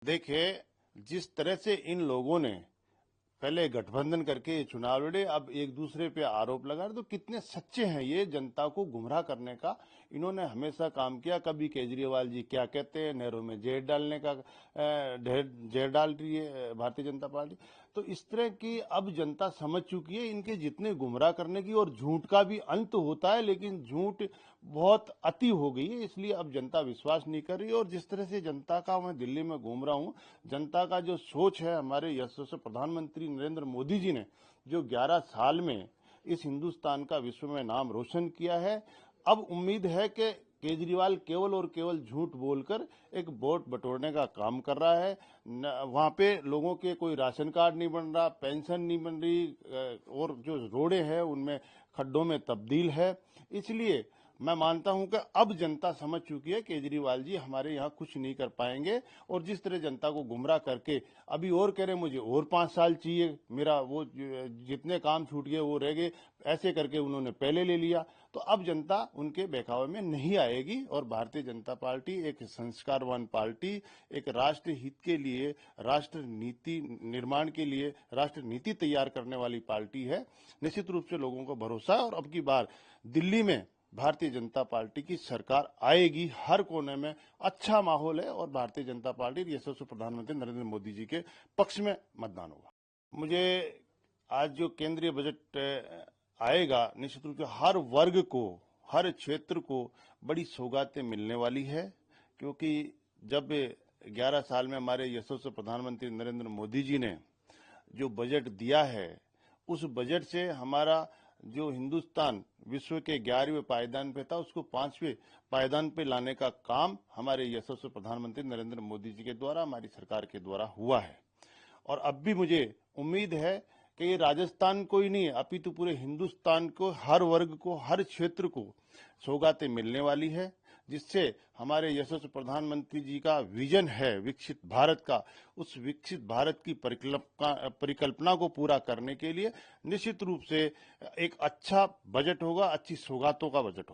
देखिए, जिस तरह से इन लोगों ने पहले गठबंधन करके ये चुनाव लड़े, अब एक दूसरे पे आरोप लगा रहे, तो कितने सच्चे हैं ये जनता को गुमराह करने का इन्होंने हमेशा काम किया। कभी केजरीवाल जी क्या कहते हैं, नहरों में जेर डालने का जेर डाल रही है भारतीय जनता पार्टी। तो इस तरह की अब जनता समझ चुकी है इनके जितने गुमराह करने की, और झूठ का भी अंत होता है, लेकिन झूठ बहुत अति हो गई है, इसलिए अब जनता विश्वास नहीं कर रही। और जिस तरह से जनता का मैं दिल्ली में घूम रहा हूं, जनता का जो सोच है, हमारे यशस्वी प्रधानमंत्री नरेंद्र मोदी जी ने जो 11 साल में इस हिंदुस्तान का विश्व में नाम रोशन किया है, अब उम्मीद है कि केजरीवाल केवल और केवल झूठ बोलकर एक वोट बटोरने का काम कर रहा है। वहां पे लोगों के कोई राशन कार्ड नहीं बन रहा, पेंशन नहीं बन रही, और जो रोडें हैं उनमें खड्डों में तब्दील है। इसलिए मैं मानता हूं कि अब जनता समझ चुकी है केजरीवाल जी हमारे यहाँ कुछ नहीं कर पाएंगे। और जिस तरह जनता को गुमराह करके अभी और कह रहे मुझे और 5 साल चाहिए, मेरा वो जितने काम छूट गए वो रह गए, ऐसे करके उन्होंने पहले ले लिया। तो अब जनता उनके बहकावे में नहीं आएगी। और भारतीय जनता पार्टी एक संस्कारवान पार्टी, एक राष्ट्र हित के लिए, राष्ट्र नीति निर्माण के लिए राष्ट्र नीति तैयार करने वाली पार्टी है। निश्चित रूप से लोगों को भरोसा है और अब की बार दिल्ली में भारतीय जनता पार्टी की सरकार आएगी। हर कोने में अच्छा माहौल है और भारतीय जनता पार्टी यशस्वी प्रधानमंत्री नरेंद्र मोदी जी के पक्ष में मतदान होगा। मुझे आज जो केंद्रीय बजट आएगा, निश्चित रूप से हर वर्ग को, हर क्षेत्र को बड़ी सौगातें मिलने वाली है, क्योंकि जब 11 साल में हमारे यशस्वी प्रधानमंत्री नरेंद्र मोदी जी ने जो बजट दिया है, उस बजट से हमारा जो हिंदुस्तान विश्व के 11वें पायदान पे था उसको 5वें पायदान पे लाने का काम हमारे यशस्वी प्रधानमंत्री नरेंद्र मोदी जी के द्वारा, हमारी सरकार के द्वारा हुआ है। और अब भी मुझे उम्मीद है कि ये राजस्थान को ही नहीं, अपितु पूरे हिंदुस्तान को, हर वर्ग को, हर क्षेत्र को सौगातें मिलने वाली है, जिससे हमारे यशस्वी प्रधानमंत्री जी का विजन है विकसित भारत का, उस विकसित भारत की परिकल्पना को पूरा करने के लिए निश्चित रूप से एक अच्छा बजट होगा, अच्छी सौगातों का बजट होगा।